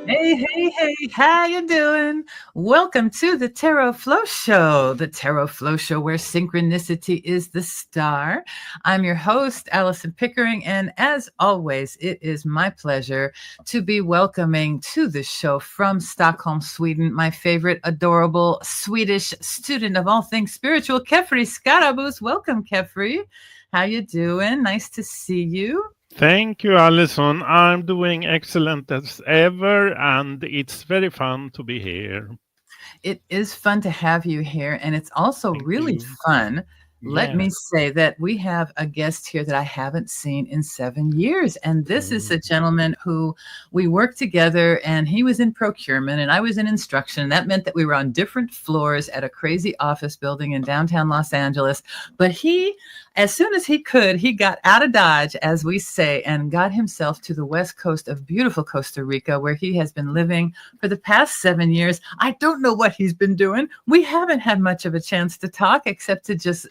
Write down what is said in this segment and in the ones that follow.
Hey, how you doing? Welcome to the Tarot Flow Show, the Tarot Flow Show where synchronicity is the star. I'm your host, Alison Pickering, and as always, it is my pleasure to be welcoming to the show from Stockholm, Sweden, my favorite, adorable Swedish student of all things spiritual, Kefri Skarabus. Welcome, Kefri. How you doing? Nice to see you. Thank you, Alison. I'm doing excellent as ever, and it's very fun to be here. It is fun to have you here, and it's also Thank really you. fun. Let me Yes. say that we have a guest here that I haven't seen in 7 years, and this is a gentleman who we worked together, and he was in procurement, and I was in instruction. That meant that we were on different floors at a crazy office building in downtown Los Angeles. But he, as soon as he could, he got out of Dodge, as we say, and got himself to the west coast of beautiful Costa Rica, where he has been living for the past 7 years. I don't know what he's been doing. We haven't had much of a chance to talk, except to just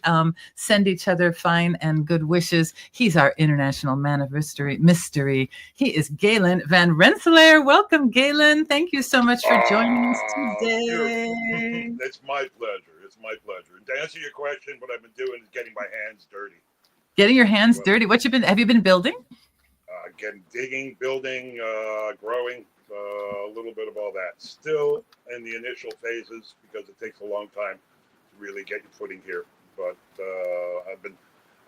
send each other fine and good wishes. He's our international man of mystery. He is GALEN van Rensselaer. Welcome, GALEN. Thank you so much for joining us today. It's my pleasure. It's my pleasure. And to answer your question, what I've been doing is getting my hands dirty. Getting your hands dirty. Have you been building? Digging, building, growing, a little bit of all that. Still in the initial phases because it takes a long time to really get your footing here. But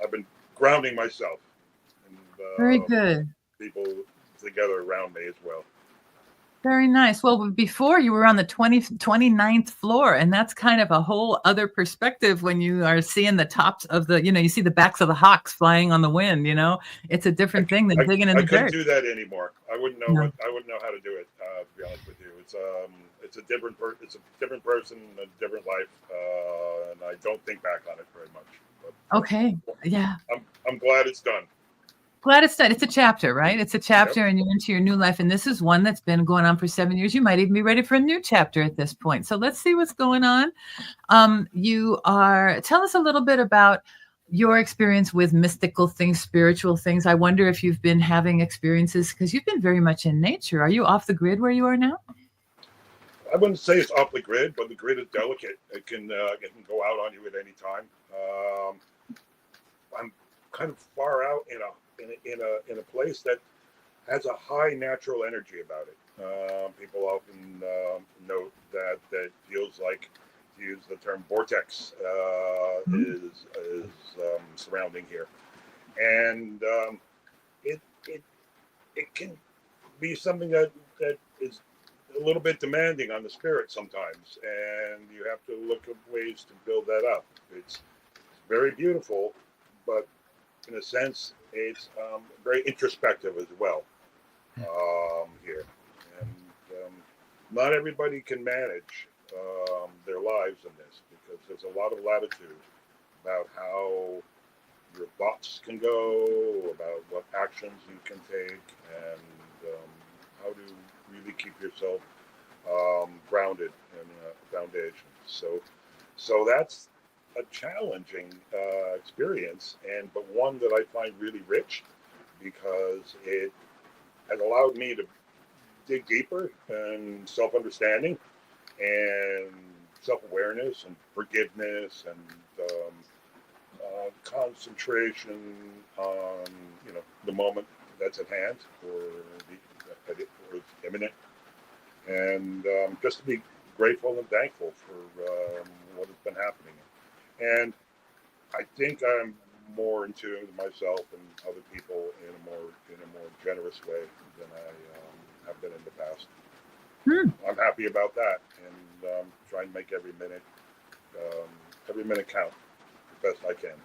I've been grounding myself and very good. People together around me as well. Very nice. Well, before you were on the 29th floor, and that's kind of a whole other perspective when you are seeing the tops of you see the backs of the hawks flying on the wind, it's a different thing than digging in the dirt. I couldn't do that anymore. I wouldn't know how to do it, to be honest with you. It's a different person, a different life, and I don't think back on it very much. But, okay. Yeah. I'm glad it's done. Glad it's done. It's a chapter, right? It's a chapter, and you're into your new life. And this is one that's been going on for 7 years. You might even be ready for a new chapter at this point. So let's see what's going on. Tell us a little bit about your experience with mystical things, spiritual things. I wonder if you've been having experiences because you've been very much in nature. Are you off the grid where you are now? I wouldn't say it's off the grid, but the grid is delicate. It can go out on you at any time. I'm kind of far out in a place that has a high natural energy about it. People often note that feels like, to use the term vortex, is surrounding here, and it can be something that is a little bit demanding on the spirit sometimes, and you have to look at ways to build that up. It's very beautiful, but in a sense, it's very introspective as well here. And not everybody can manage their lives in this because there's a lot of latitude about how your thoughts can go, about what actions you can take, and how to really keep yourself grounded in a foundation. So that's a challenging experience, but one that I find really rich because it has allowed me to dig deeper in self-understanding and self-awareness and forgiveness and concentration on the moment that's at hand or it's imminent, and just to be grateful and thankful for what has been happening. And I think I'm more in tune with myself and other people in a more generous way than I have been in the past. I'm happy about that, and trying to make every minute count the best I can.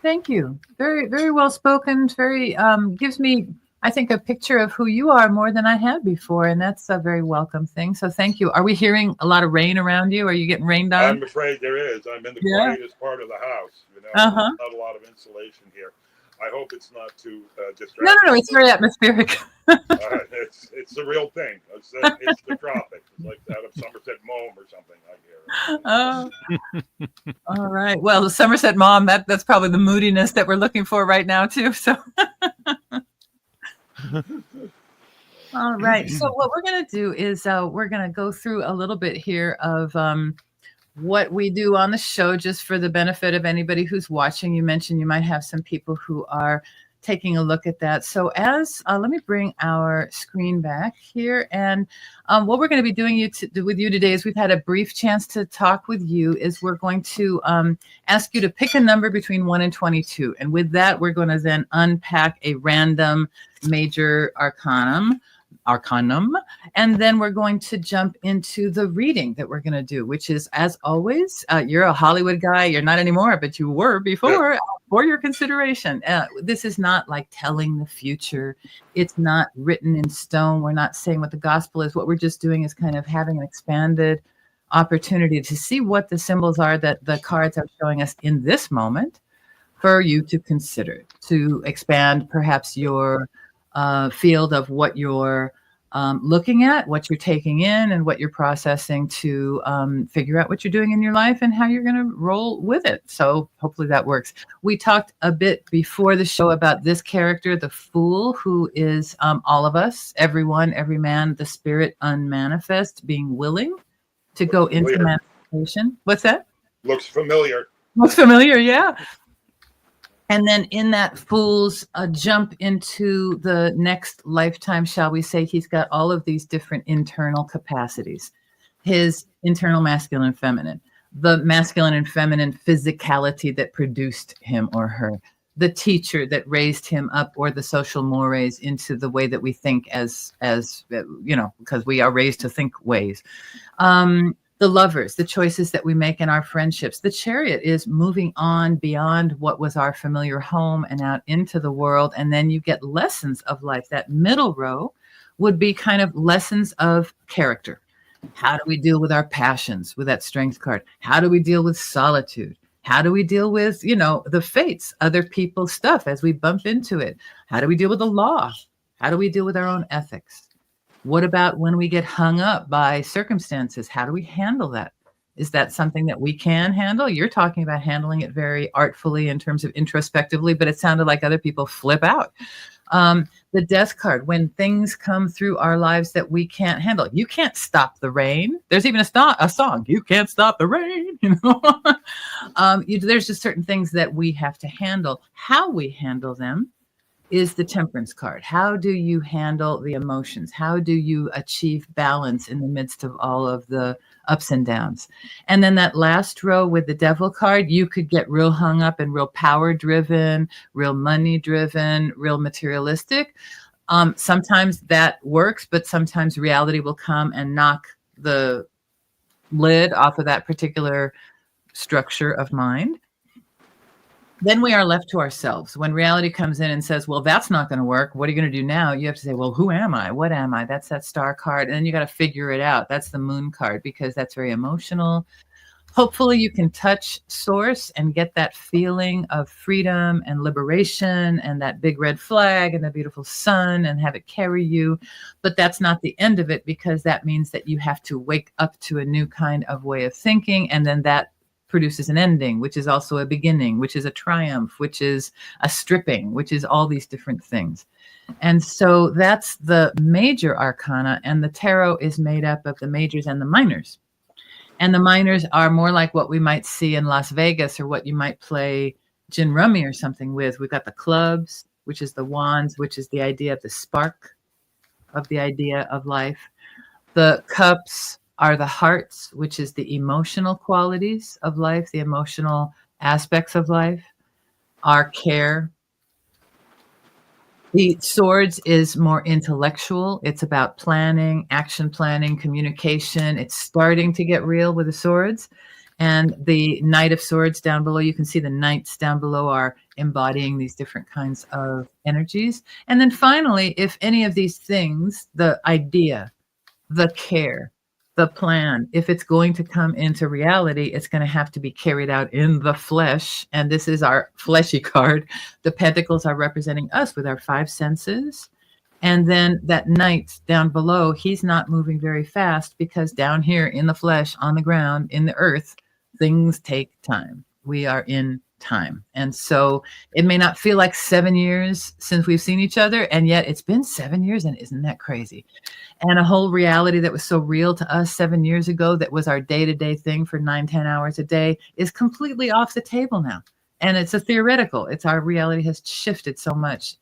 Thank you. Very, very well spoken. Very gives me, I think, a picture of who you are more than I had before, and that's a very welcome thing. So thank you. Are we hearing a lot of rain around you? Are you getting rained on? I'm afraid there is. I'm in the quietest part of the house. Not a lot of insulation here. I hope it's not too No, distracting. it's very atmospheric. It's the real thing. It's the tropics. It's like out of Somerset Maugham or something. I hear. All right. Well, the Somerset Mom, that's probably the moodiness that we're looking for right now too. So all right. So what we're going to do is we're going to go through a little bit here of what we do on the show, just for the benefit of anybody who's watching. You mentioned you might have some people who are taking a look at that. So as let me bring our screen back here, and what we're going to be doing with you today is we've had a brief chance to talk with you. Is we're going to ask you to pick a number between 1 and 22, and with that we're going to then unpack a random major arcanum, and then we're going to jump into the reading that we're going to do, which is, as always, you're a Hollywood guy. You're not anymore, but you were before. For your consideration. This is not like telling the future. It's not written in stone. We're not saying what the gospel is. What we're just doing is kind of having an expanded opportunity to see what the symbols are that the cards are showing us in this moment for you to consider, to expand perhaps your field of what you're looking at, what you're taking in, and what you're processing to figure out what you're doing in your life and how you're going to roll with it. So hopefully that works. We talked a bit before the show about this character, the Fool, who is all of us, everyone, every man, the spirit unmanifest, being willing to go into manifestation. What's that? Looks familiar. Looks familiar, yeah. And then in that Fool's jump into the next lifetime, shall we say, he's got all of these different internal capacities. His internal masculine and feminine, the masculine and feminine physicality that produced him or her, the teacher that raised him up, or the social mores into the way that we think as you know, because we are raised to think ways. The lovers, the choices that we make in our friendships. The Chariot is moving on beyond what was our familiar home and out into the world. And then you get lessons of life. That middle row would be kind of lessons of character. How do we deal with our passions with that Strength card? How do we deal with solitude? How do we deal with, you know, the fates, other people's stuff as we bump into it? How do we deal with the law? How do we deal with our own ethics? What about when we get hung up by circumstances? How do we handle that? Is that something that we can handle? You're talking about handling it very artfully in terms of introspectively, but it sounded like other people flip out. The Death card, when things come through our lives that we can't handle. You can't stop the rain. There's even a song, You Can't Stop the Rain. You know, there's just certain things that we have to handle. How we handle them is the Temperance card. How do you handle the emotions? How do you achieve balance in the midst of all of the ups and downs? And then that last row with the Devil card, you could get real hung up and real power driven, real money driven, real materialistic. Sometimes that works, but sometimes reality will come and knock the lid off of that particular structure of mind. Then we are left to ourselves. When reality comes in and says, well, that's not going to work. What are you going to do now? You have to say, well, who am I? What am I? That's that Star card. And then you got to figure it out. That's the Moon card, because that's very emotional. Hopefully you can touch source and get that feeling of freedom and liberation and that big red flag and the beautiful sun and have it carry you. But that's not the end of it, because that means that you have to wake up to a new kind of way of thinking. And then that produces an ending, which is also a beginning, which is a triumph, which is a stripping, which is all these different things. And so that's the major arcana, and the tarot is made up of the majors and the minors. And the minors are more like what we might see in Las Vegas, or what you might play gin rummy or something with. We've got the clubs, which is the wands, which is the idea of the spark of the idea of life. The cups are the hearts, which is the emotional qualities of life, the emotional aspects of life, our care. The swords is more intellectual. It's about planning, action planning, communication. It's starting to get real with the swords. And the Knight of Swords down below, you can see the knights down below are embodying these different kinds of energies. And then finally, if any of these things, the idea, the care, the plan. If it's going to come into reality, it's going to have to be carried out in the flesh. And this is our fleshy card. The pentacles are representing us with our 5 senses. And then that knight down below, he's not moving very fast because down here in the flesh, on the ground, in the earth, things take time. We are in time. And so it may not feel like 7 years since we've seen each other, and yet it's been 7 years, and isn't that crazy? And a whole reality that was so real to us 7 years ago, that was our day-to-day thing for 9-10 hours a day, is completely off the table now. And it's a theoretical. It's our reality has shifted so much.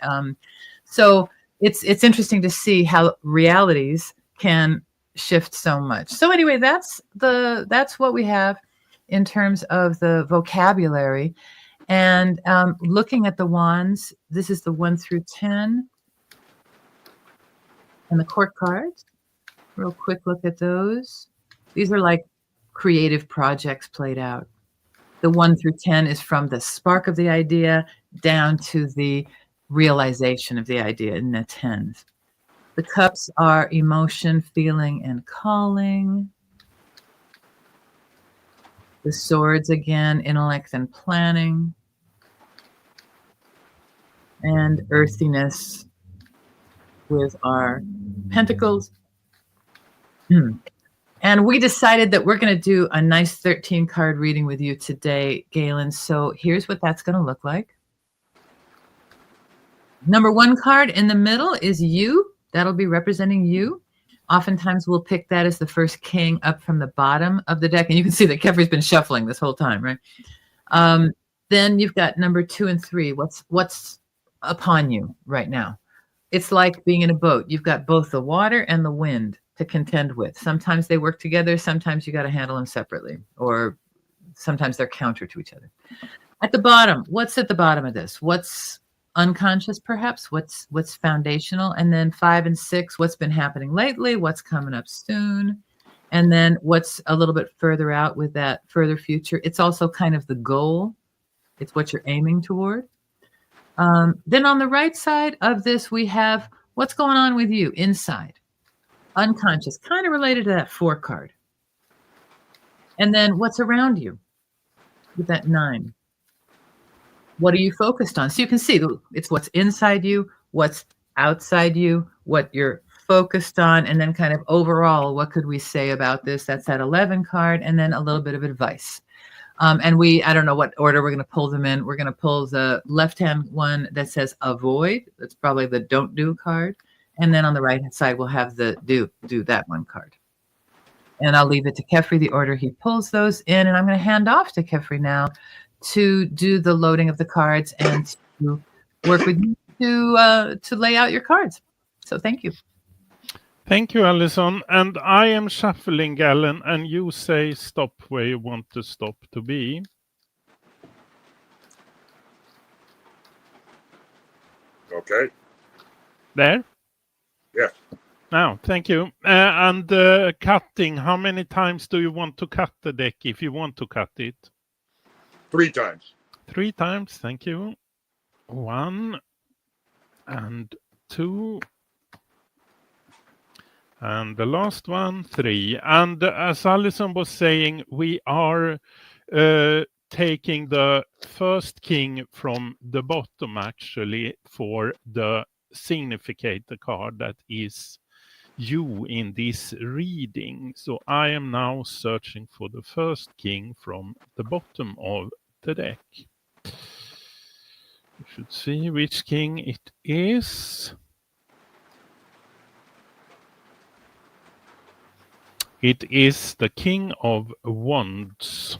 So it's interesting to see how realities can shift so much. So anyway, that's what we have in terms of the vocabulary. And looking at the wands, this is the 1 through 10. And the court cards, real quick look at those. These are like creative projects played out. The 1 through 10 is from the spark of the idea down to the realization of the idea in the 10s. The cups are emotion, feeling, and calling. The swords, again, intellect and planning. And earthiness with our pentacles. And we decided that we're going to do a nice 13 card reading with you today, Galen. So here's what that's going to look like. Number 1 card in the middle is you. That'll be representing you. Oftentimes we'll pick that as the first king up from the bottom of the deck. And you can see that Kefri's been shuffling this whole time, right? Then you've got number 2 and 3. What's upon you right now? It's like being in a boat. You've got both the water and the wind to contend with. Sometimes they work together. Sometimes you got to handle them separately, or sometimes they're counter to each other. At the bottom, what's at the bottom of this? What's unconscious, perhaps? What's foundational? And then 5 and 6, what's been happening lately? What's coming up soon? And then what's a little bit further out with that further future? It's also kind of the goal. It's what you're aiming toward. Then on the right side of this, we have what's going on with you inside. Unconscious, kind of related to that 4 card. And then what's around you with that 9. What are you focused on? So you can see it's what's inside you, what's outside you, what you're focused on, and then kind of overall, what could we say about this? That's that 11 card, and then a little bit of advice. And I don't know what order we're going to pull them in. We're going to pull the left-hand one that says avoid. That's probably the don't do card. And then on the right-hand side, we'll have the do that one card. And I'll leave it to Kefri, the order he pulls those in. And I'm going to hand off to Kefri now to do the loading of the cards and to work with you to lay out your cards. So thank you. Thank you, Alison. And I am shuffling, Galen, and you say stop where you want the stop to be. Okay. There? Yes. Now, thank you. And cutting, how many times do you want to cut the deck if you want to cut it? 3 times. 3 times, thank you. 1 and 2. And the last one, 3. And as Alison was saying, we are taking the first king from the bottom, actually, for the significator card that is you in this reading. So I am now searching for the first king from the bottom of the deck. You should see which king it is. It is the King of Wands.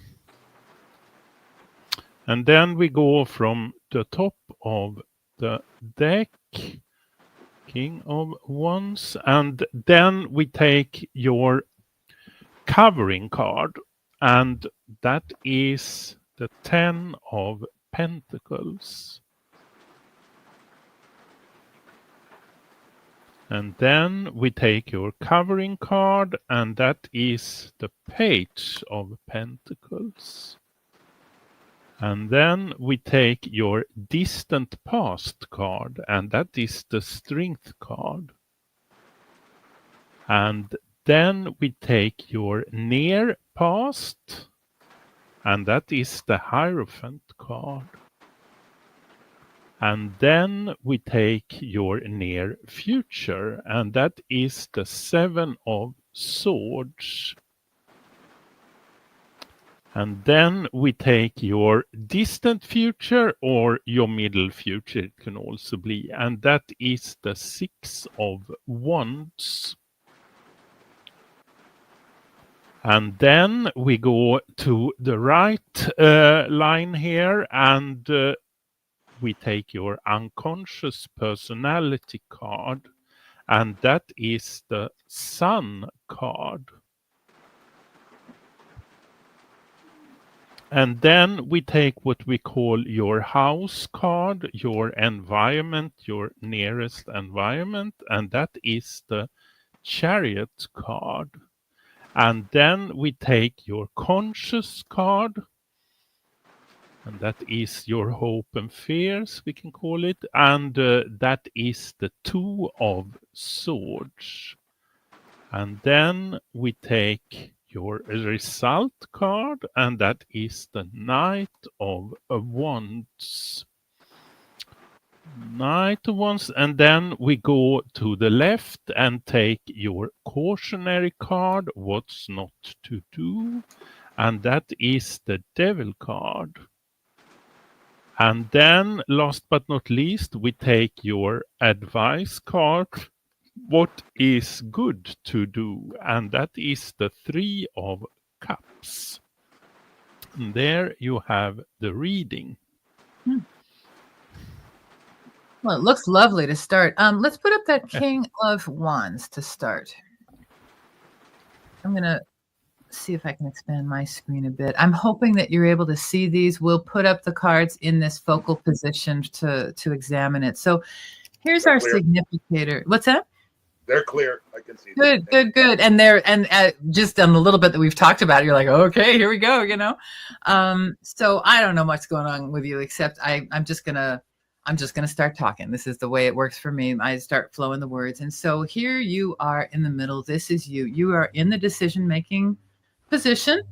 And then we go from the top of the deck, King of Wands, and then we take your covering card, and that is the 10 of Pentacles. And then we take your covering card, and that is the Page of Pentacles. And then we take your Distant Past card, and that is the Strength card. And then we take your near past, and that is the Hierophant card. And then we take your near future, and that is the Seven of Swords. And then we take your distant future or your middle future, it can also be, and that is the Six of Wands. And then we go to the right line here, and we take your unconscious personality card, and that is the Sun card. And then we take what we call your house card, your environment, your nearest environment, and that is the Chariot card. And then we take your conscious card, and that is your hope and fears, we can call it. And that is the Two of Swords. And then we take your result card, and that is the Knight of Wands. Knight of Wands, and then we go to the left and take your cautionary card, what's not to do, and that is the Devil card. And then, last but not least, we take your advice card, what is good to do, and that is the Three of Cups. And there you have the reading. Well, it looks lovely to start. Let's put up that King of Wands to start. I'm going to see if I can expand my screen a bit. I'm hoping that you're able to see these. We'll put up the cards in this focal position to examine it. So here's our significator. What's that? They're clear. I can see. Good. And just on the little bit that we've talked about, you're like, okay, here we go. So I don't know what's going on with you, except I'm just gonna start talking. This is the way it works for me. I start flowing the words. And so here you are in the middle. This is you. You are in the decision-making position.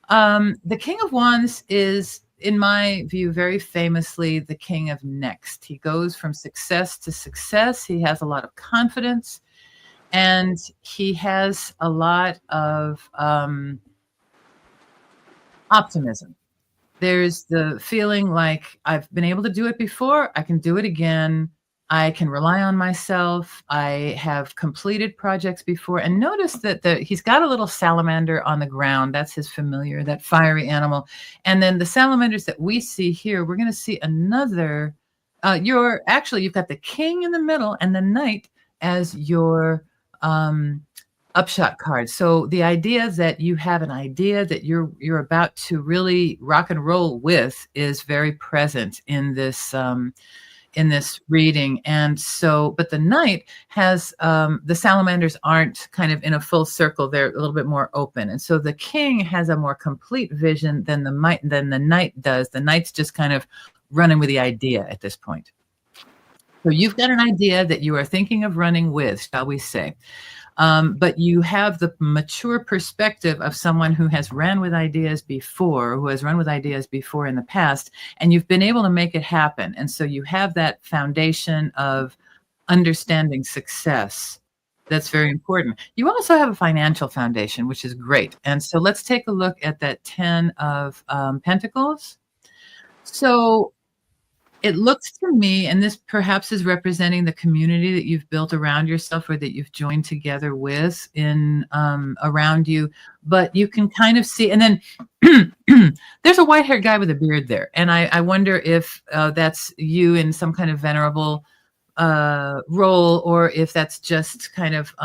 The King of Wands is, in my view, very famously the king of next. He goes from success to success. He has a lot of confidence, and he has a lot of optimism. There's the feeling like I've been able to do it before. I can do it again. I can rely on myself. I have completed projects before. And notice that he's got a little salamander on the ground. That's his familiar, that fiery animal. And then the salamanders that we see here, we're going to see another. You've got the king in the middle and the knight as your upshot card. So the idea that you have an idea that you're about to really rock and roll with is very present in this reading. And so, but the knight has the salamanders aren't kind of in a full circle. They're a little bit more open. And so the king has a more complete vision than the knight does. The knight's just kind of running with the idea at this point. So you've got an idea that you are thinking of running with, shall we say. But you have the mature perspective of someone who has ran with ideas before, who has run with ideas before in the past, and you've been able to make it happen. And so you have that foundation of understanding success. That's very important. You also have a financial foundation, which is great. And so let's take a look at that 10 of Pentacles. So it looks to me, and this perhaps is representing the community that you've built around yourself or that you've joined together with around you, but you can kind of see, and then there's a white-haired guy with a beard there. And I wonder if that's you in some kind of venerable role, or if that's just kind of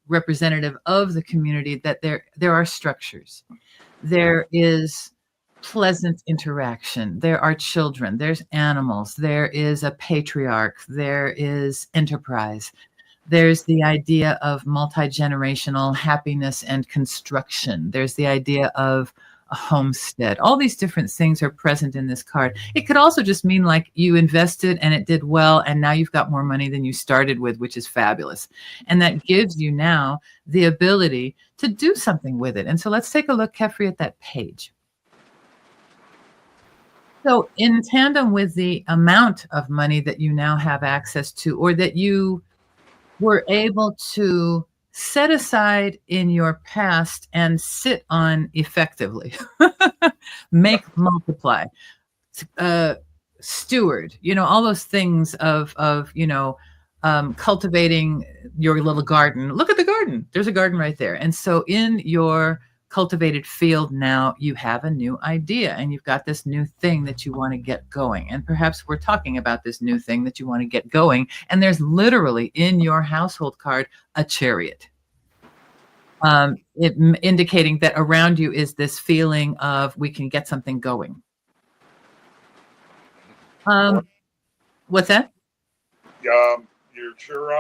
representative of the community, that there are structures. There is pleasant interaction. There are children, there's animals, there is a patriarch, there is enterprise. There's the idea of multi-generational happiness and construction. There's the idea of a homestead. All these different things are present in this card. It could also just mean like you invested and it did well, and now you've got more money than you started with, which is fabulous. And that gives you now the ability to do something with it. And so let's take a look, Kefri, at that page. So in tandem with the amount of money that you now have access to, or that you were able to set aside in your past and sit on effectively, make, multiply, steward, all those things of cultivating your little garden. Look at the garden. There's a garden right there. And so in your cultivated field now, you have a new idea and you've got this new thing that you want to get going. And perhaps we're talking about this new thing that you want to get going. And there's literally in your household card a chariot. Indicating that around you is this feeling of we can get something going. What's that? You're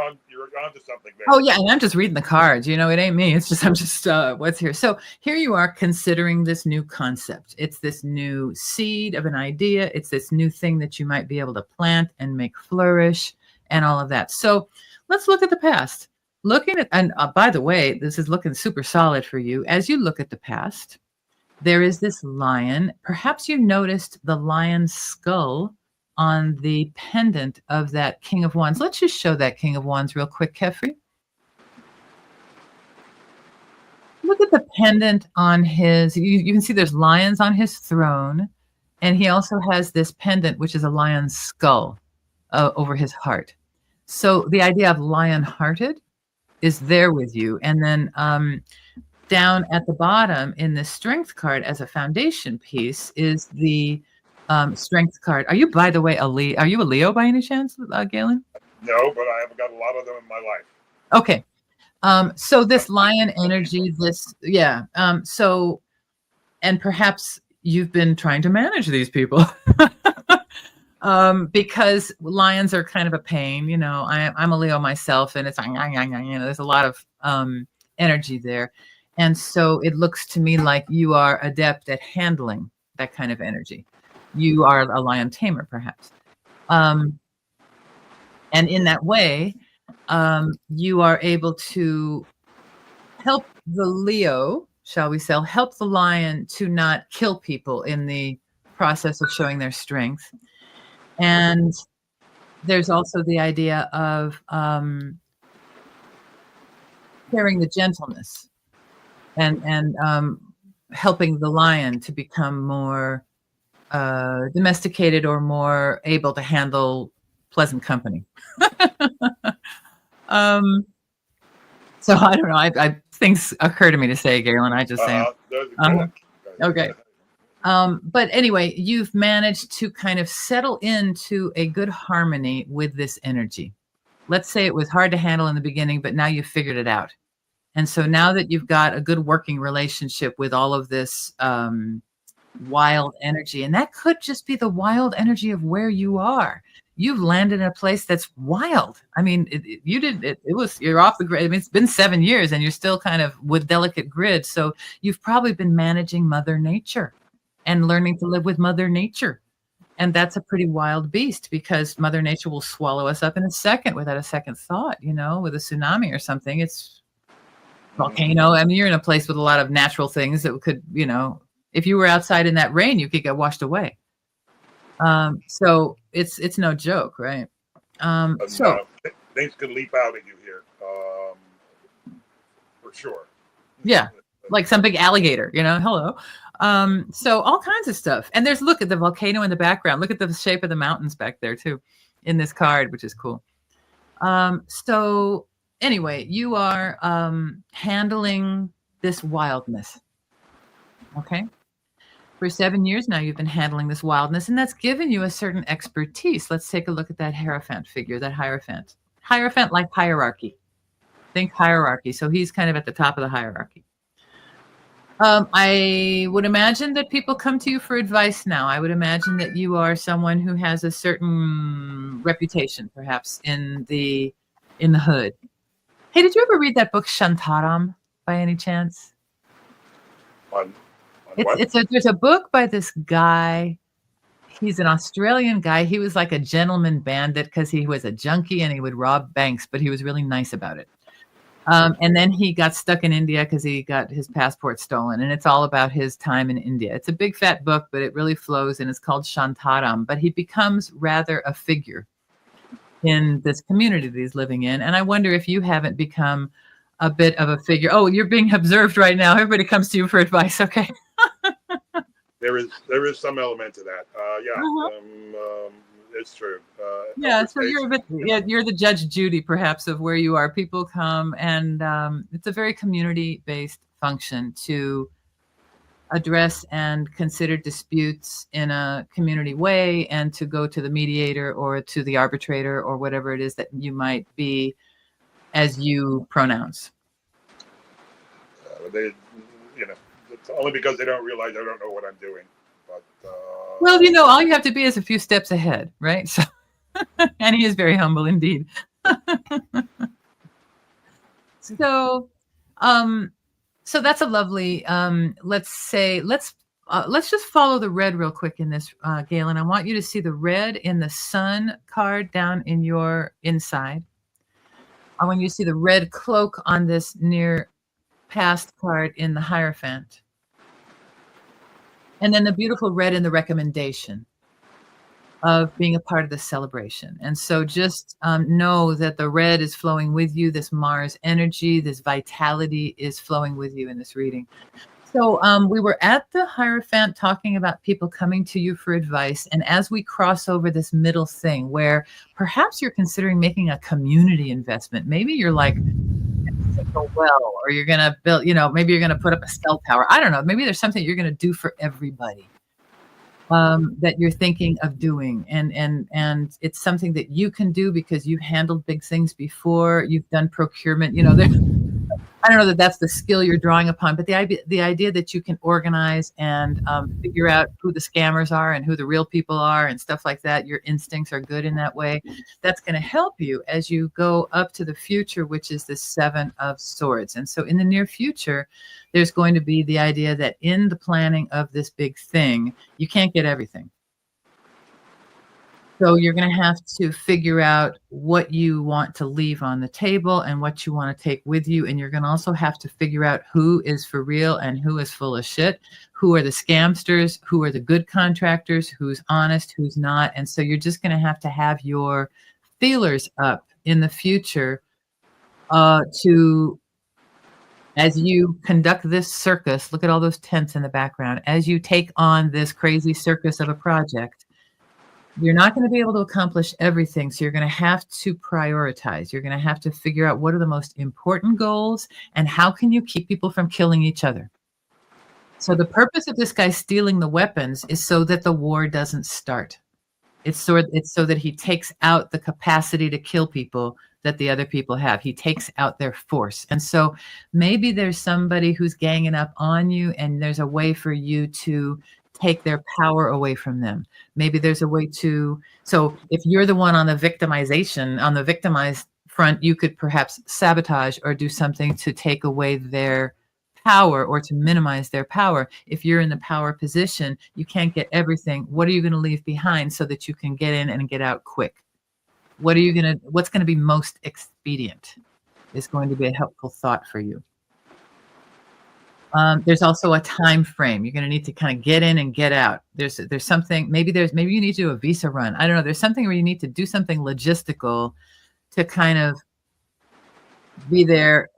onto something there. Oh yeah, and I'm just reading the cards. It ain't me. It's just I'm just what's here. So here you are considering this new concept. It's this new seed of an idea. It's this new thing that you might be able to plant and make flourish and all of that. So let's look at the past. Looking at, and by the way, this is looking super solid for you. As you look at the past, there is this lion. Perhaps you noticed the lion's skull on the pendant of that King of Wands. Let's just show that King of Wands real quick, Kefri. Look at the pendant on his, you can see there's lions on his throne, and he also has this pendant, which is a lion's skull over his heart. So the idea of lion-hearted is there with you. And then down at the bottom in the strength card as a foundation piece is the strength card. Are you, by the way, are you a Leo by any chance, Galen? No, but I have got a lot of them in my life. Okay. So this lion energy, so, and perhaps you've been trying to manage these people because lions are kind of a pain. I'm a Leo myself, and it's, there's a lot of energy there. And so it looks to me like you are adept at handling that kind of energy. You are a lion tamer, perhaps. And in that way, you are able to help the Leo, shall we say, help the lion to not kill people in the process of showing their strength. And there's also the idea of carrying the gentleness and helping the lion to become more domesticated or more able to handle pleasant company. So I don't know. Things occur to me to say, Galen. I just say. Okay. But anyway, you've managed to kind of settle into a good harmony with this energy. Let's say it was hard to handle in the beginning, but now you've figured it out. And so now that you've got a good working relationship with all of this wild energy, and that could just be the wild energy of where you are. You've landed in a place that's wild. I mean, you're off the grid. I mean, it's been 7 years and you're still kind of with delicate grid. So you've probably been managing Mother Nature and learning to live with Mother Nature. And that's a pretty wild beast because Mother Nature will swallow us up in a second without a second thought, with a tsunami or something. It's volcano. I mean, you're in a place with a lot of natural things that could, if you were outside in that rain, you could get washed away. So it's no joke, right? So things could leap out at you here, for sure. Yeah, like some big alligator, hello. So all kinds of stuff. And look at the volcano in the background. Look at the shape of the mountains back there too, in this card, which is cool. So anyway, you are handling this wildness. Okay. For 7 years now, you've been handling this wildness, and that's given you a certain expertise. Let's take a look at that Hierophant figure, that Hierophant. Hierophant like hierarchy. Think hierarchy. So he's kind of at the top of the hierarchy. I would imagine that people come to you for advice now. I would imagine that you are someone who has a certain reputation, perhaps, in the hood. Hey, did you ever read that book Shantaram by any chance? On There's a book by this guy. He's an Australian guy. He was like a gentleman bandit because he was a junkie and he would rob banks, but he was really nice about it. And then he got stuck in India because he got his passport stolen. And it's all about his time in India. It's a big fat book, but it really flows, and it's called Shantaram. But he becomes rather a figure in this community that he's living in. And I wonder if you haven't become a bit of a figure. Oh, you're being observed right now. Everybody comes to you for advice. Okay. There is some element to that. It's true. Yeah, so you're the Judge Judy, perhaps, of where you are. People come, and it's a very community-based function to address and consider disputes in a community way, and to go to the mediator or to the arbitrator or whatever it is that you might be, as you pronounce. It's only because they don't realize I don't know what I'm doing. But well, all you have to be is a few steps ahead, right? So, and he is very humble indeed. So that's a lovely. Let's just follow the red real quick in this, Galen. I want you to see the red in the sun card down in your inside. I want you to see the red cloak on this near past card in the Hierophant. And then the beautiful red in the recommendation of being a part of the celebration. And so just know that the red is flowing with you. This Mars energy, this vitality is flowing with you in this reading. So we were at the Hierophant talking about people coming to you for advice. And as we cross over this middle thing where perhaps you're considering making a community investment, maybe you're like, a well, or you're going to build, maybe you're going to put up a cell tower. I don't know. Maybe there's something you're going to do for everybody that you're thinking of doing. And it's something that you can do because you've handled big things before. You've done procurement, I don't know that that's the skill you're drawing upon, but the idea that you can organize and figure out who the scammers are and who the real people are and stuff like that, your instincts are good in that way. That's going to help you as you go up to the future, which is the 7 of Swords. And so in the near future, there's going to be the idea that in the planning of this big thing, you can't get everything. So you're going to have to figure out what you want to leave on the table and what you want to take with you. And you're going to also have to figure out who is for real and who is full of shit, who are the scamsters, who are the good contractors, who's honest, who's not. And so you're just going to have your feelers up in the future to, as you conduct this circus, look at all those tents in the background, as you take on this crazy circus of a project. You're not going to be able to accomplish everything. So you're going to have to prioritize. You're going to have to figure out what are the most important goals and how can you keep people from killing each other. So the purpose of this guy stealing the weapons is so that the war doesn't start. It's so that he takes out the capacity to kill people that the other people have. He takes out their force. And so maybe there's somebody who's ganging up on you and there's a way for you to take their power away from them. Maybe there's a way to, so if you're the one on the victimized front, you could perhaps sabotage or do something to take away their power or to minimize their power. If you're in the power position, you can't get everything. What are you going to leave behind so that you can get in and get out quick? What's going to be most expedient is going to be a helpful thought for you. There's also a time frame. You're going to need to kind of get in and get out. There's something, maybe you need to do a visa run. I don't know. There's something where you need to do something logistical to kind of be there,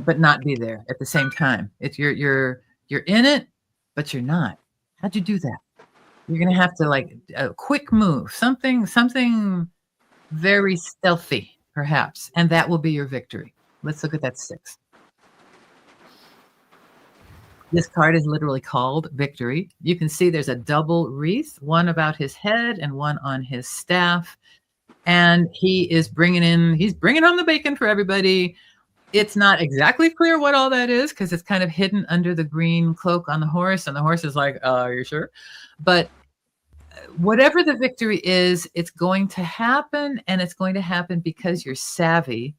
but not be there at the same time. It's you're in it, but you're not. How'd you do that? You're going to have to like a quick move, something very stealthy, perhaps, and that will be your victory. Let's look at that 6. This card is literally called Victory. You can see there's a double wreath, one about his head and one on his staff. And he's bringing on the bacon for everybody. It's not exactly clear what all that is because it's kind of hidden under the green cloak on the horse. And the horse is like, are you sure? But whatever the victory is, it's going to happen. And it's going to happen because you're savvy.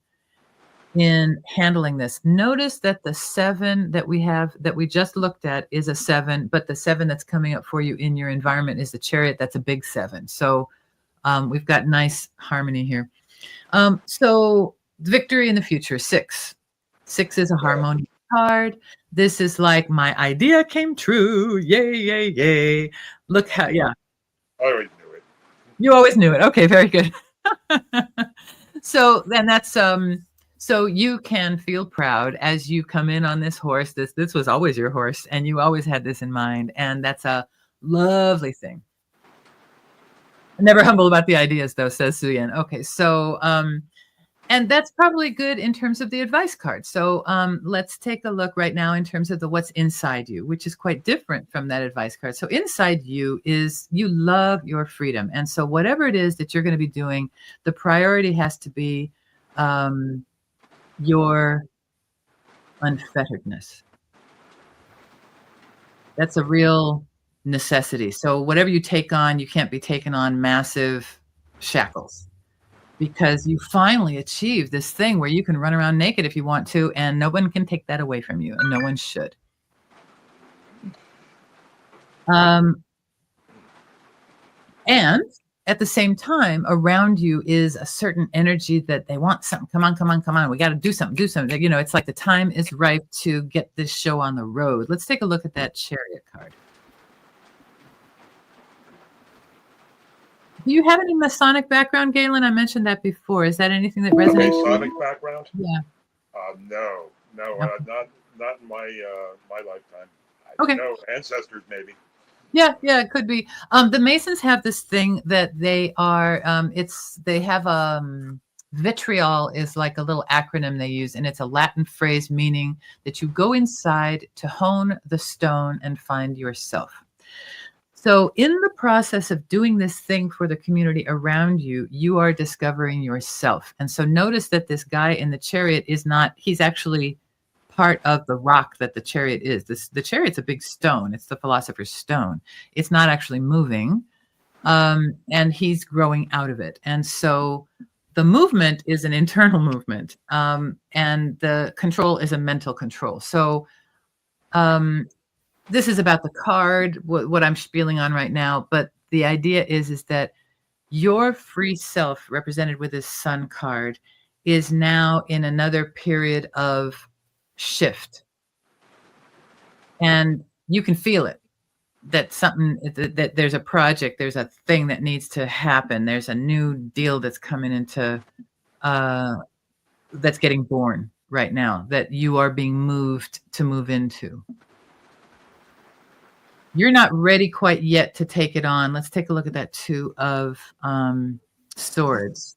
in handling this. Notice that the 7 that we have, that we just looked at, is a 7, but the 7 that's coming up for you in your environment is the Chariot. That's a big 7. So we've got nice harmony here. So victory in the future, 6. 6 is a harmonious card. This is like, my idea came true. Yay, yay, yay. Look how, yeah. I already knew it. You always knew it. Okay, very good. So then that's so you can feel proud as you come in on this horse. This was always your horse, and you always had this in mind, and that's a lovely thing. Never humble about the ideas, though, says Suyen. Okay, so and that's probably good in terms of the advice card. So let's take a look right now in terms of the what's inside you, which is quite different from that advice card. So inside you is, you love your freedom. And so whatever it is that you're going to be doing, the priority has to be your unfetteredness. That's a real necessity. So whatever you take on, you can't be taking on massive shackles, because you finally achieve this thing where you can run around naked if you want to, and no one can take that away from you, and no one should. And at the same time, around you is a certain energy that they want something. Come on, come on, come on. We got to do something, do something. You know, it's like the time is ripe to get this show on the road. Let's take a look at that Chariot card. Do you have any Masonic background, Galen? I mentioned that before. Is that anything that resonates? Masonic background? Yeah. No, Okay. not in my my lifetime. Okay. No, ancestors maybe. Yeah, it could be. The Masons have this thing that they are, they have vitriol is like a little acronym they use, and it's a Latin phrase meaning that you go inside to hone the stone and find yourself. So in the process of doing this thing for the community around you, you are discovering yourself. And so notice that this guy in the Chariot is not, he's actually part of the rock that the Chariot is. The Chariot's a big stone. It's the Philosopher's Stone. It's not actually moving, and he's growing out of it. And so the movement is an internal movement, and the control is a mental control. So this is about the card, what I'm spieling on right now. But the idea is that your free self, represented with this Sun card, is now in another period of shift, and you can feel it, that something, that there's a project, there's a thing that needs to happen, there's a new deal that's coming into that's getting born right now, that you are being moved to move into. You're not ready quite yet to take it on. Let's take a look at that 2 of Swords.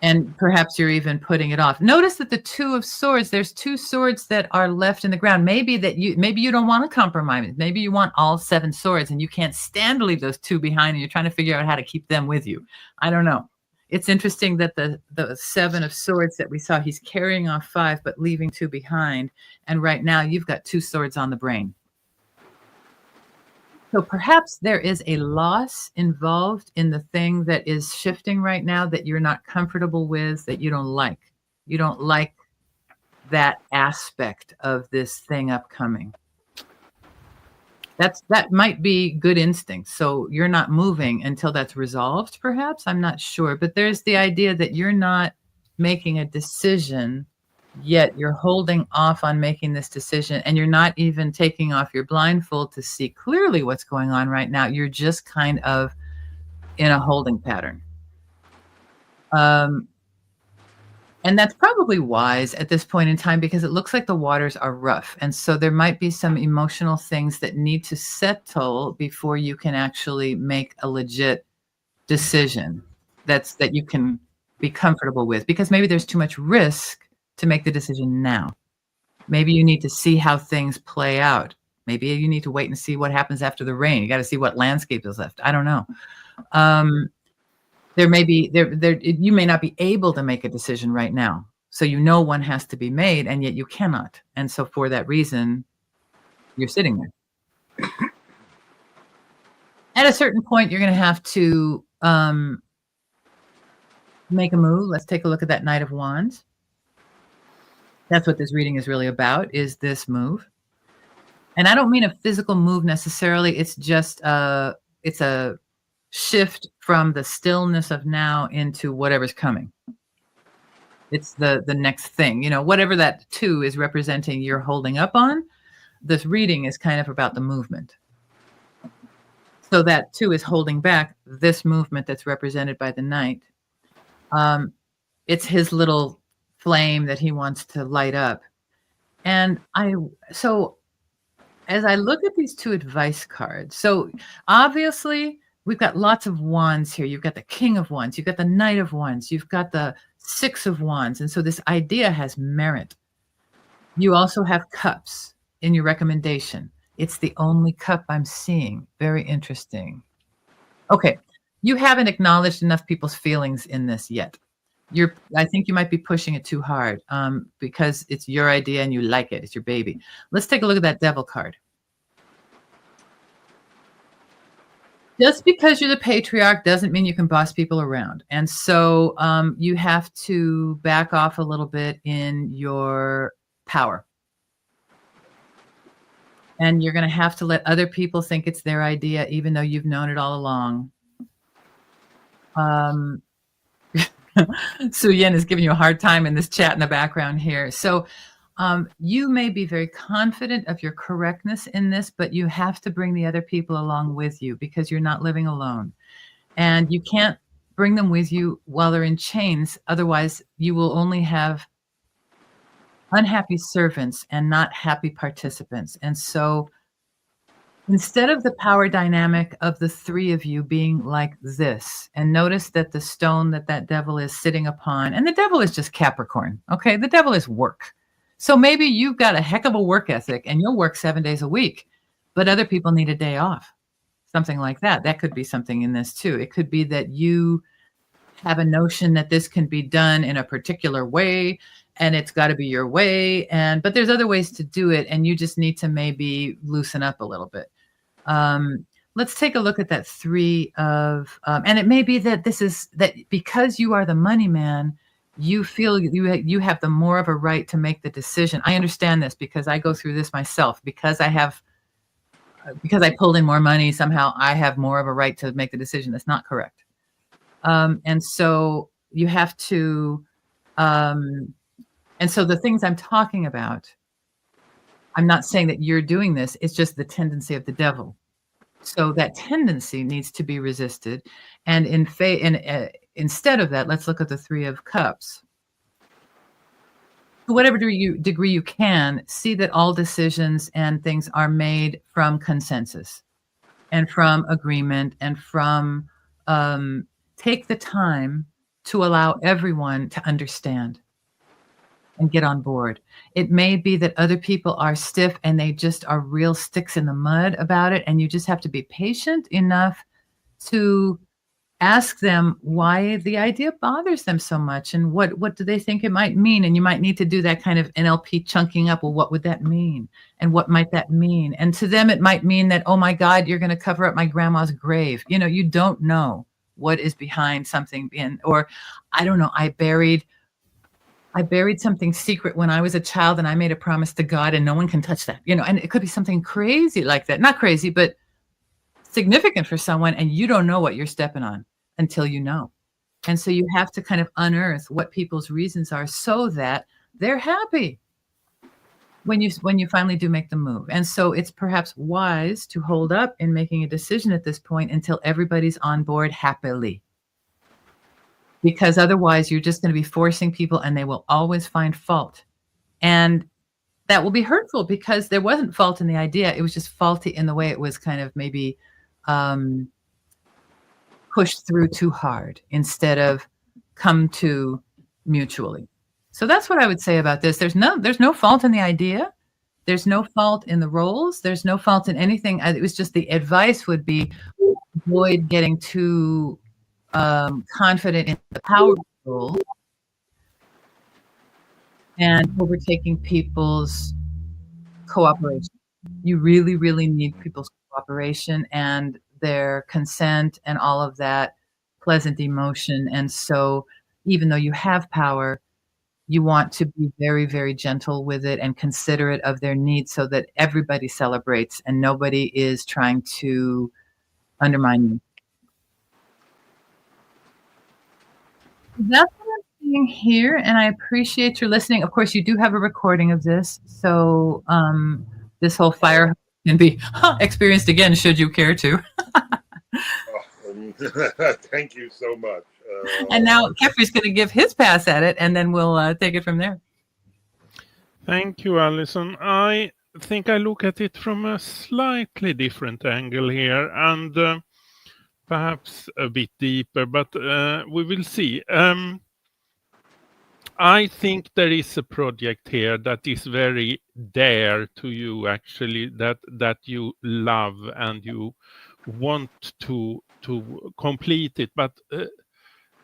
And perhaps you're even putting it off. Notice that the 2 of Swords, there's 2 swords that are left in the ground. Maybe you don't want to compromise. Maybe you want all 7 swords, and you can't stand to leave those 2 behind, and you're trying to figure out how to keep them with you. I don't know. It's interesting that the 7 of Swords that we saw, he's carrying off 5, but leaving 2 behind. And right now you've got 2 swords on the brain. So perhaps there is a loss involved in the thing that is shifting right now that you're not comfortable with, that you don't like. You don't like that aspect of this thing upcoming. That might be good instinct. So you're not moving until that's resolved, perhaps. I'm not sure. But there's the idea that you're not making a decision, yet you're holding off on making this decision, and you're not even taking off your blindfold to see clearly what's going on right now. You're just kind of in a holding pattern. And that's probably wise at this point in time, because it looks like the waters are rough. And so there might be some emotional things that need to settle before you can actually make a legit decision that you can be comfortable with, because maybe there's too much risk to make the decision now. Maybe you need to see how things play out. Maybe you need to wait and see what happens after the rain. You got to see what landscape is left. I don't know. There may be you may not be able to make a decision right now. So you know one has to be made, and yet you cannot. And so for that reason, you're sitting there. At a certain point, you're going to have to make a move. Let's take a look at that Knight of Wands. That's what this reading is really about, is this move. And I don't mean a physical move necessarily. It's just it's a shift from the stillness of now into whatever's coming. It's the next thing, you know, whatever that 2 is representing you're holding up on. This reading is kind of about the movement. So that 2 is holding back this movement that's represented by the knight. It's his little flame that he wants to light up. And so as I look at these 2 advice cards, so obviously we've got lots of wands here. You've got the King of Wands, you've got the Knight of Wands, you've got the 6 of Wands. And so this idea has merit. You also have cups in your recommendation. It's the only cup I'm seeing. Very interesting. Okay, you haven't acknowledged enough people's feelings in this yet. I think you might be pushing it too hard because it's your idea and you like it. It's your baby. Let's take a look at that Devil card. Just because you're the patriarch doesn't mean you can boss people around. And so you have to back off a little bit in your power. And you're going to have to let other people think it's their idea, even though you've known it all along. Su Yin is giving you a hard time in this chat in the background here. So you may be very confident of your correctness in this, but you have to bring the other people along with you because you're not living alone. And you can't bring them with you while they're in chains. Otherwise, you will only have unhappy servants and not happy participants. And so instead of the power dynamic of the 3 of you being like this, and notice that the stone that devil is sitting upon, and the devil is just Capricorn, okay? The devil is work. So maybe you've got a heck of a work ethic and you'll work 7 days a week, but other people need a day off, something like that. That could be something in this too. It could be that you have a notion that this can be done in a particular way and it's got to be your way. But there's other ways to do it. And you just need to maybe loosen up a little bit. Let's take a look at that 3 of, and it may be that that because you are the money man, you feel you have the more of a right to make the decision. I understand this because I go through this myself. Because I pulled in more money, somehow I have more of a right to make the decision. That's not correct. And so you have to, and so the things I'm talking about, I'm not saying that you're doing this. It's just the tendency of the devil. So that tendency needs to be resisted. And instead of that, let's look at the 3 of Cups. To whatever degree you can, see that all decisions and things are made from consensus and from agreement and from take the time to allow everyone to understand and get on board. It may be that other people are stiff and they just are real sticks in the mud about it, and you just have to be patient enough to ask them why the idea bothers them so much and what do they think it might mean. And you might need to do that kind of NLP chunking up. Well, what would that mean? And what might that mean? And to them, it might mean that, oh my God, you're going to cover up my grandma's grave. You know, you don't know what is behind something or I don't know, I buried something secret when I was a child and I made a promise to God and no one can touch that, you know, and it could be something crazy like that. Not crazy, but significant for someone, and you don't know what you're stepping on until you know. And so you have to kind of unearth what people's reasons are so that they're happy when you finally do make the move. And so it's perhaps wise to hold up in making a decision at this point until everybody's on board happily. Because otherwise you're just going to be forcing people and they will always find fault. And that will be hurtful because there wasn't fault in the idea. It was just faulty in the way it was kind of maybe pushed through too hard instead of come to mutually. So that's what I would say about this. There's no fault in the idea. There's no fault in the roles. There's no fault in anything. It was just the advice would be avoid getting too confident in the power role and overtaking people's cooperation. You really, really need people's cooperation and their consent and all of that pleasant emotion. And so even though you have power, you want to be very, very gentle with it and considerate of their needs so that everybody celebrates and nobody is trying to undermine you. That's what I'm seeing here, and I appreciate your listening. Of course, you do have a recording of this, so this whole fire can be experienced again should you care to. Thank you so much. And now Kefri's going to give his pass at it, and then we'll take it from there. Thank you, Alison. I think I look at it from a slightly different angle here, and perhaps a bit deeper, but we will see. I think there is a project here that is very dear to you, actually, that you love and you want to complete it, but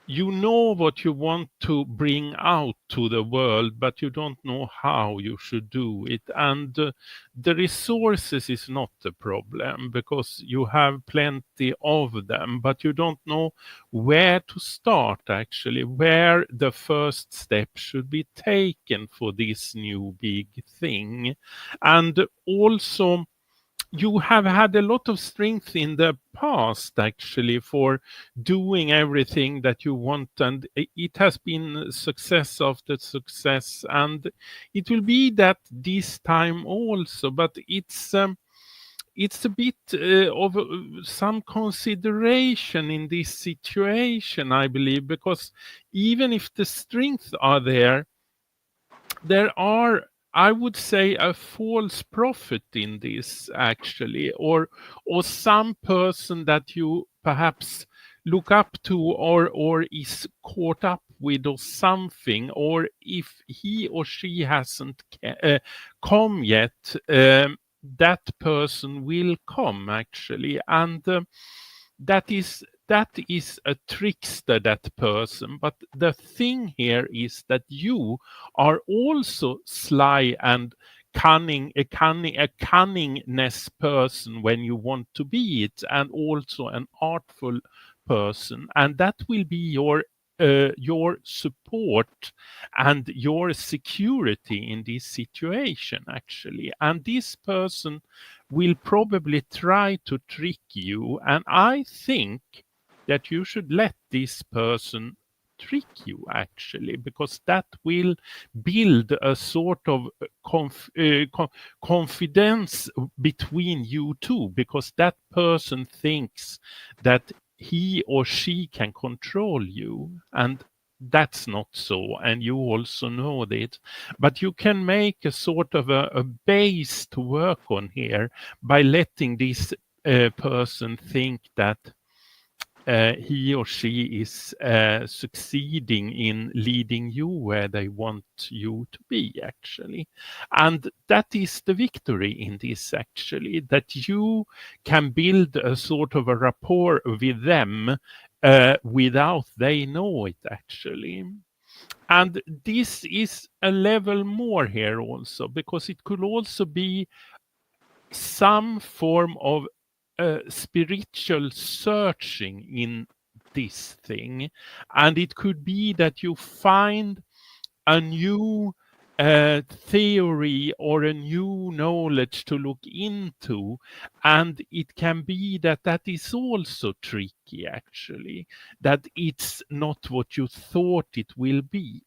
you know what you want to bring out to the world, but you don't know how you should do it. And the resources is not the problem, because you have plenty of them, but you don't know where to start, actually, where the first step should be taken for this new big thing. And also, you have had a lot of strength in the past, actually, for doing everything that you want, and it has been success after success, and it will be that this time also, but it's a bit of some consideration in this situation, I believe, because even if the strengths are there are, I would say, a false prophet in this, actually, or some person that you perhaps look up to or is caught up with or something, or if he or she hasn't come yet, that person will come, actually, and that is a trickster, that person. But the thing here is that you are also sly and a cunningness person when you want to be it, and also an artful person, and that will be your support and your security in this situation, actually. And this person will probably try to trick you, and I think that you should let this person trick you, actually, because that will build a sort of confidence between you two, because that person thinks that he or she can control you, and that's not so, and you also know that. But you can make a sort of a base to work on here by letting this person think that he or she is succeeding in leading you where they want you to be, actually. And that is the victory in this, actually, that you can build a sort of a rapport with them without they know it, actually. And this is a level more here also, because it could also be some form of spiritual searching in this thing. And it could be that you find a new theory or a new knowledge to look into, and it can be that is also tricky, actually, that it's not what you thought it would be,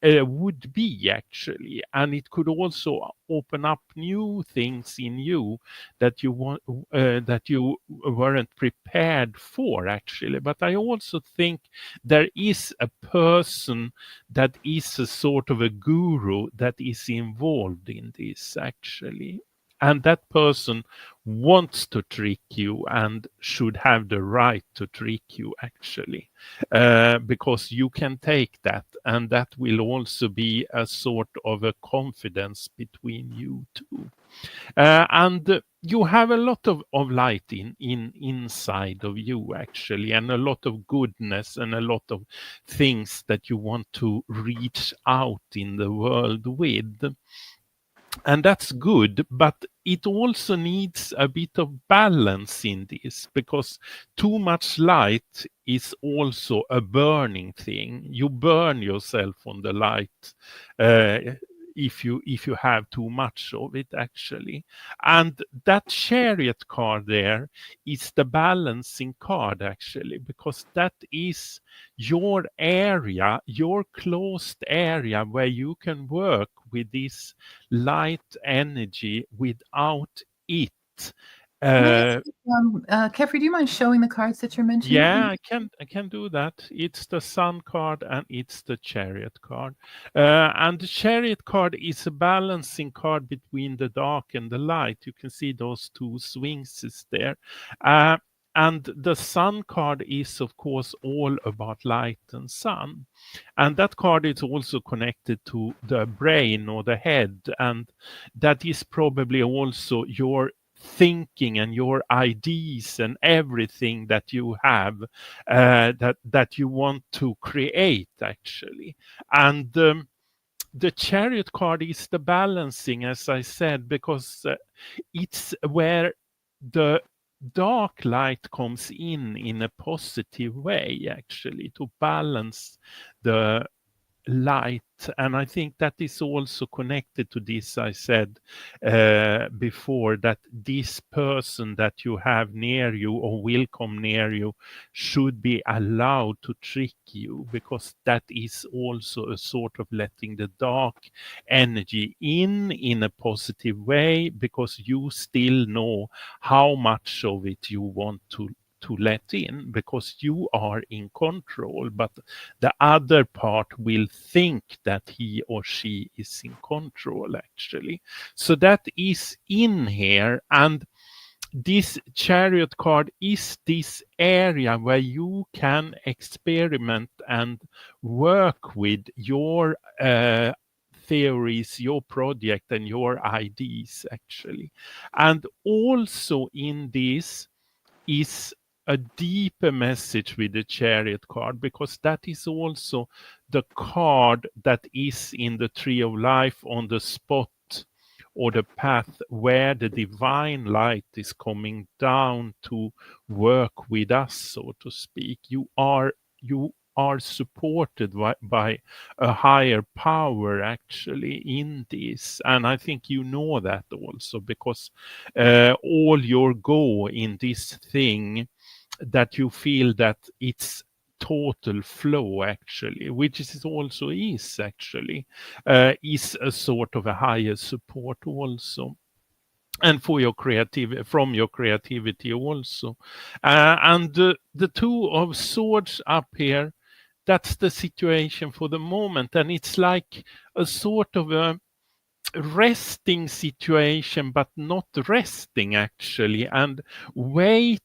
actually, and it could also open up new things in you that you weren't prepared for, actually. But I also think there is a person that is a sort of a guru that is involved in this, actually. And that person wants to trick you and should have the right to trick you, actually, because you can take that, and that will also be a sort of a confidence between you two. And you have a lot of light inside of you, actually, and a lot of goodness and a lot of things that you want to reach out in the world with. And that's good, but it also needs a bit of balance in this, because too much light is also a burning thing. You burn yourself on the light if you have too much of it, actually. And that Chariot card there is the balancing card, actually, because that is your area, your closed area, where you can work with this light energy without it. Can I ask, Kefri, do you mind showing the cards that you're mentioning? Yeah, I can do that. It's the Sun card and it's the Chariot card. And the Chariot card is a balancing card between the dark and the light. You can see those two swings there. And the Sun card is, of course, all about light and sun. And that card is also connected to the brain or the head. And that is probably also your thinking and your ideas and everything that you have that you want to create, actually. And the Chariot card is the balancing, as I said, because it's where the dark light comes in a positive way, actually, to balance the light. And I think that is also connected to this I said before, that this person that you have near you or will come near you should be allowed to trick you, because that is also a sort of letting the dark energy in a positive way, because you still know how much of it you want to let in, because you are in control, but the other part will think that he or she is in control, actually. So that is in here. And this Chariot card is this area where you can experiment and work with your theories, your project, and your ideas, actually. And also in this is a deeper message with the Chariot card, because that is also the card that is in the Tree of Life on the spot or the path where the divine light is coming down to work with us, so to speak. You are supported by a higher power, actually, in this. And I think you know that also, because all your go in this thing, that you feel that it's total flow, actually, which is also is actually is a sort of a higher support also, and for your from your creativity also. And the Two of Swords up here, that's the situation for the moment, and it's like a sort of a resting situation, but not resting, actually, and waiting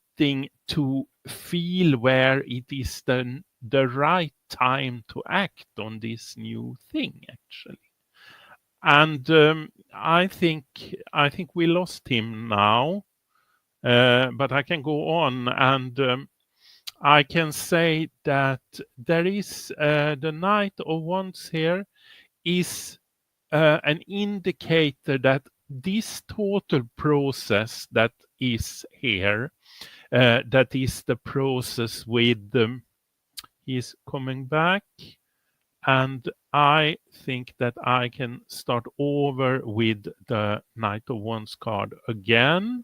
to feel where it is the right time to act on this new thing, actually. And I think we lost him now, but I can go on, and I can say that there is the Knight of Wands here is an indicator that this total process that is here, that is the process with he's coming back, and I think that I can start over with the Knight of Wands card again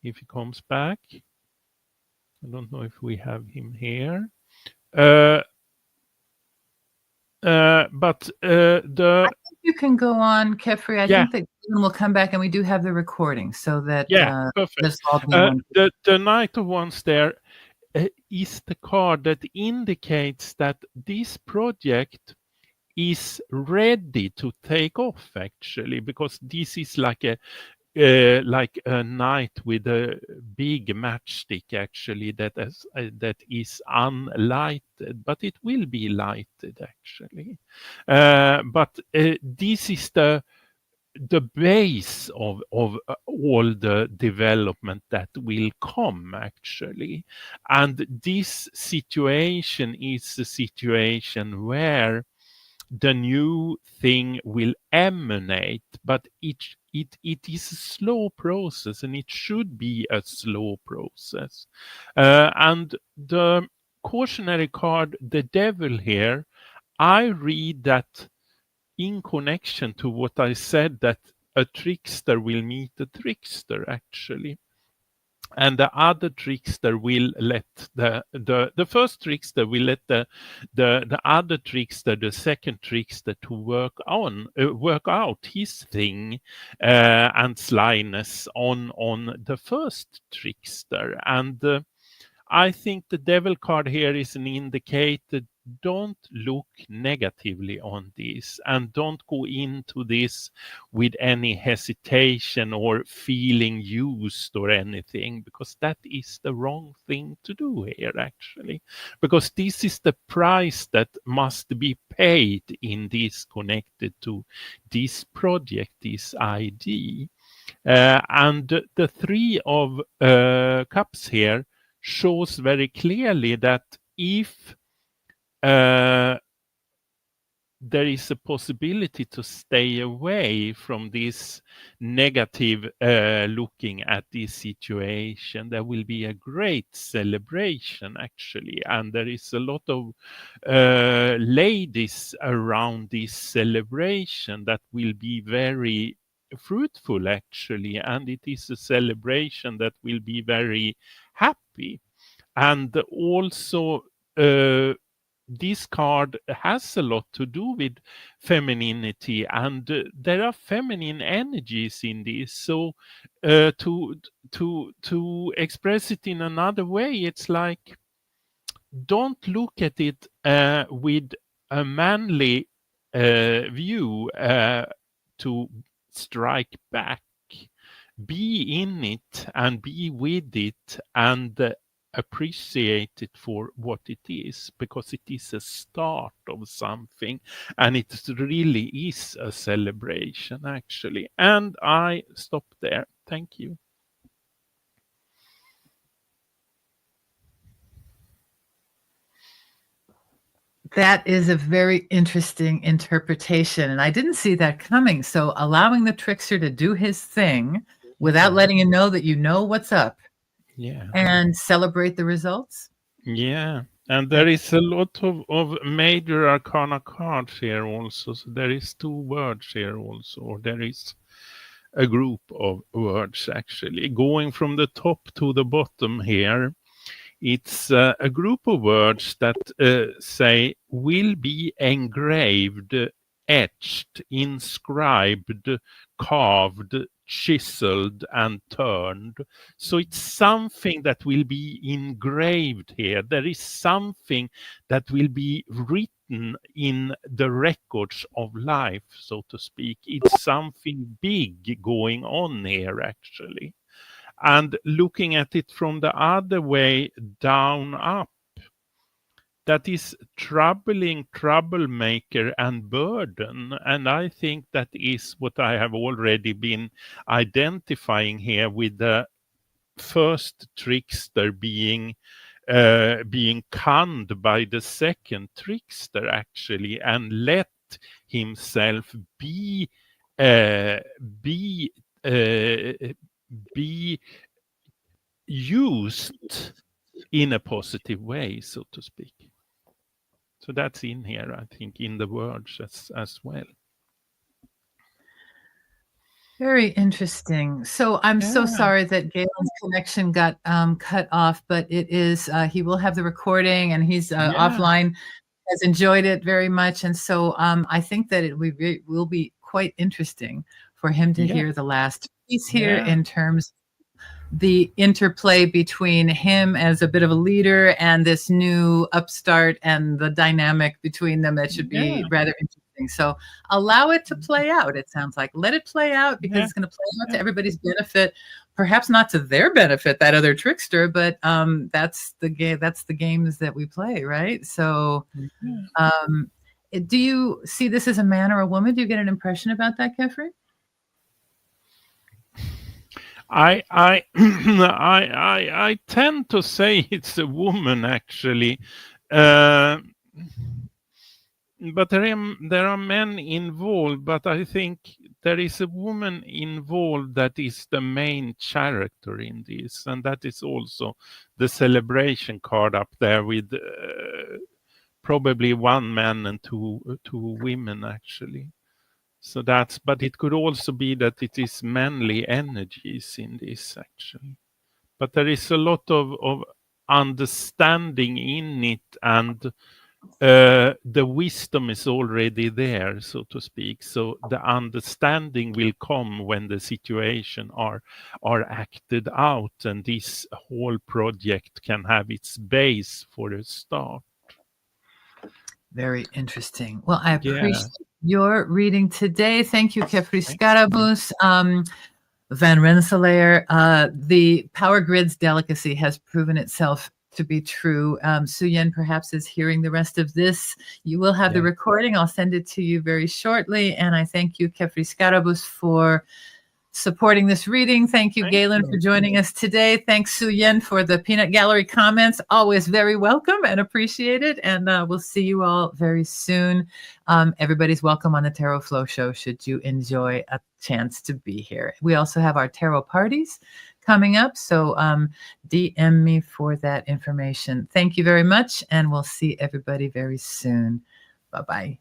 if he comes back. I don't know if we have him here. But the... I think you can go on, Kefri. I think that we'll come back, and we do have the recording, so that perfect. The Knight of Wands there is the card that indicates that this project is ready to take off, actually, because this is like a knight with a big matchstick, actually, that is unlighted, but it will be lighted, actually. But this is the base of all the development that will come, actually. And this situation is a situation where the new thing will emanate, but it is a slow process, and it should be a slow process. And the cautionary card, the devil here, I read that in connection to what I said, that a trickster will meet a trickster, actually. And the other trickster will let the first trickster will let the other trickster, the second trickster, to work out his thing and slyness on the first trickster. And I think the devil card here is an indicator. Don't look negatively on this, and don't go into this with any hesitation or feeling used or anything, because that is the wrong thing to do here, actually, because this is the price that must be paid in this connected to this project, this ID. And the Three of Cups here shows very clearly that if there is a possibility to stay away from this negative looking at this situation, there will be a great celebration, actually. And there is a lot of ladies around this celebration that will be very fruitful, actually. And it is a celebration that will be very happy. And also this card has a lot to do with femininity, and there are feminine energies in this. So to express it in another way, it's like, don't look at it with a manly view to strike back. Be in it and be with it, and appreciate it for what it is, because it is a start of something, and it really is a celebration, actually. And I stop there. Thank you. That is a very interesting interpretation, and I didn't see that coming. So allowing the trickster to do his thing without letting you know that you know what's up. Yeah. And celebrate the results. Yeah. And there is a lot of major arcana cards here also. So there is 2 words here also, or there is a group of words, actually. Going from the top to the bottom here, it's a group of words that say will be engraved, etched, inscribed, carved, chiseled, and turned. So it's something that will be engraved here. There is something that will be written in the records of life, so to speak. It's something big going on here, actually. And looking at it from the other way down up, that is troubling, troublemaker, and burden. And I think that is what I have already been identifying here, with the first trickster being conned by the second trickster, actually, and let himself be used in a positive way, so to speak. So that's in here, I think, in the words as well. Very interesting. So I'm so sorry that Galen's connection got cut off, but it is, he will have the recording, and he's offline, has enjoyed it very much. And so I think that it will be quite interesting for him to hear the last piece here in terms of the interplay between him as a bit of a leader and this new upstart, and the dynamic between them that should be rather interesting. So allow it to play out. It sounds like, let it play out, because it's going to play out to everybody's benefit, perhaps not to their benefit, that other trickster, but that's the game. That's the games that we play, right? So do you see this as a man or a woman? Do you get an impression about that, Kefri? I tend to say it's a woman, actually. but there are men involved, but I think there is a woman involved that is the main character in this, and that is also the celebration card up there with probably one man and two women actually. So that's, but it could also be that it is manly energies in this actually. But there is a lot of understanding in it, and the wisdom is already there, so to speak. So the understanding will come when the situation are acted out, and this whole project can have its base for a start. Very interesting. Well, I Yeah. appreciate your reading today. Thank you, Kefri Scarabus. Van Rensselaer, the power grid's delicacy has proven itself to be true. Suyen perhaps is hearing the rest of this. You will have the recording. I'll send it to you very shortly. And I thank you, Kefri Scarabus, for supporting this reading. Thank you, Galen, for joining us today. Thanks, Suyen, for the Peanut Gallery comments. Always very welcome and appreciated. And we'll see you all very soon. Everybody's welcome on the Tarot Flow Show should you enjoy a chance to be here. We also have our tarot parties coming up, so DM me for that information. Thank you very much, and we'll see everybody very soon. Bye-bye.